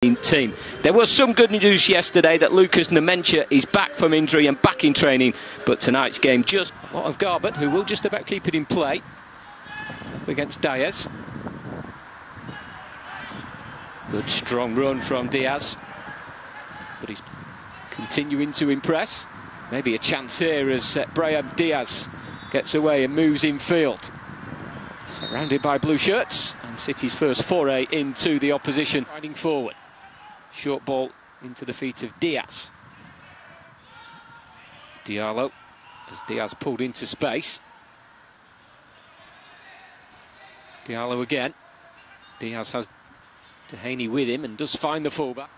team. There was some good news yesterday that Lucas Nemencha is back from injury and back in training, but tonight's game just a lot of Garbett, who will just about keep it in play against Diaz. Good strong run from Diaz, but he's continuing to impress. Maybe a chance here as Brahim Diaz gets away and moves in field. Surrounded by blue shirts, and City's first foray into the opposition, riding forward. Short ball into the feet of Diaz. Diallo, as Diaz pulled into space. Diallo again. Diaz has Dehaney with him and does find the fullback.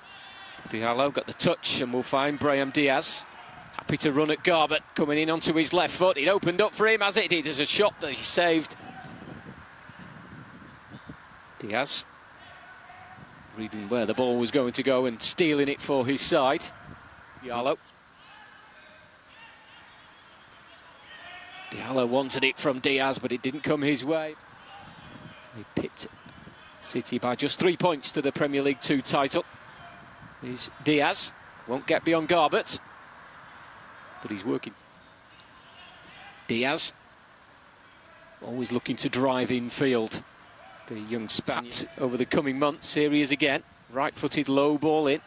Diallo got the touch and will find Brahim Diaz. Happy to run at Garbett, coming in onto his left foot. It opened up for him as it did. There's a shot that he saved. Diaz reading where the ball was going to go and stealing it for his side. Diallo. Diallo wanted it from Diaz, but it didn't come his way. He pipped City by just 3 points to the Premier League 2 title. He's Diaz, won't get beyond Garbett, but he's working. Diaz, always looking to drive in field. The young Spaniard over the coming months. Here he is again, right-footed low ball in,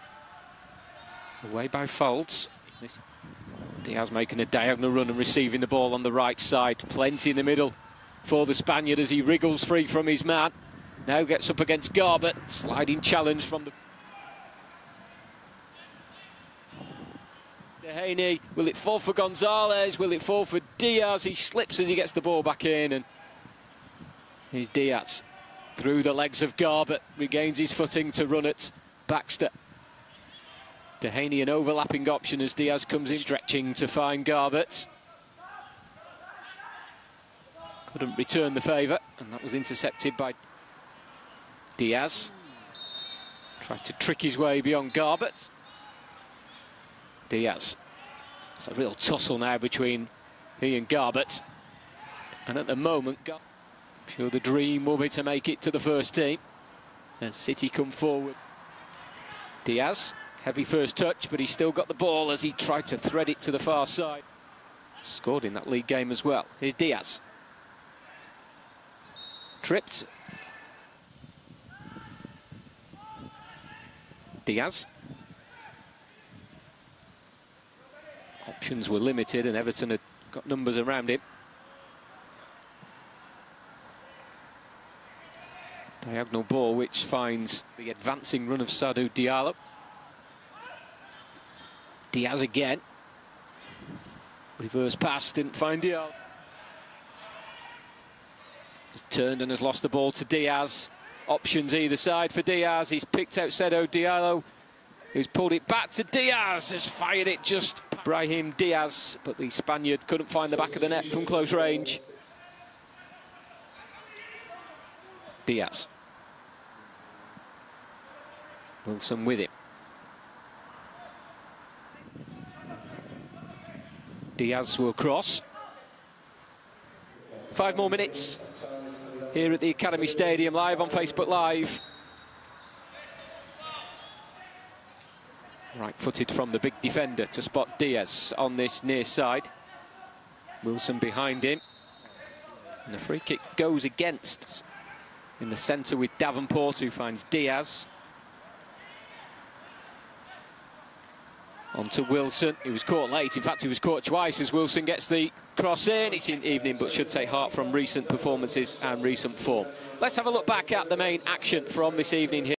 away by Folds. Diaz making a diagonal run and receiving the ball on the right side. Plenty in the middle for the Spaniard as he wriggles free from his man. Now gets up against Garbett, sliding challenge from the... Dehaney, will it fall for Gonzalez? Will it fall for Diaz? He slips as he gets the ball back in, and here's Diaz. Through the legs of Garbett, regains his footing to run at Baxter. Dehaney an overlapping option as Diaz comes in, stretching to find Garbett. Couldn't return the favour, and that was intercepted by Diaz. Tried to trick his way beyond Garbett. Diaz. It's a real tussle now between he and Garbett. And at the moment, I'm sure the dream will be to make it to the first team. And City come forward. Diaz, heavy first touch, but he's still got the ball as he tried to thread it to the far side. Scored in that league game as well. Here's Diaz. Tripped. Diaz. Options were limited and Everton had got numbers around him. Diagonal ball which finds the advancing run of Sadou Diallo. Diaz again. Reverse pass, didn't find Diallo. Has turned and has lost the ball to Diaz. Options either side for Diaz. He's picked out Sadou Diallo, who's pulled it back to Diaz. Has fired it just Brahim Diaz, but the Spaniard couldn't find the back of the net from close range. Diaz. Wilson with him. Diaz will cross. 5 more minutes here at the Academy Stadium, live on Facebook Live. Right-footed from the big defender to spot Diaz on this near side. Wilson behind him. And the free kick goes against in the centre with Davenport, who finds Diaz. On to Wilson, he was caught late. In fact, he was caught twice as Wilson gets the cross in. It's in evening, but should take heart from recent performances and recent form. Let's have a look back at the main action from this evening here.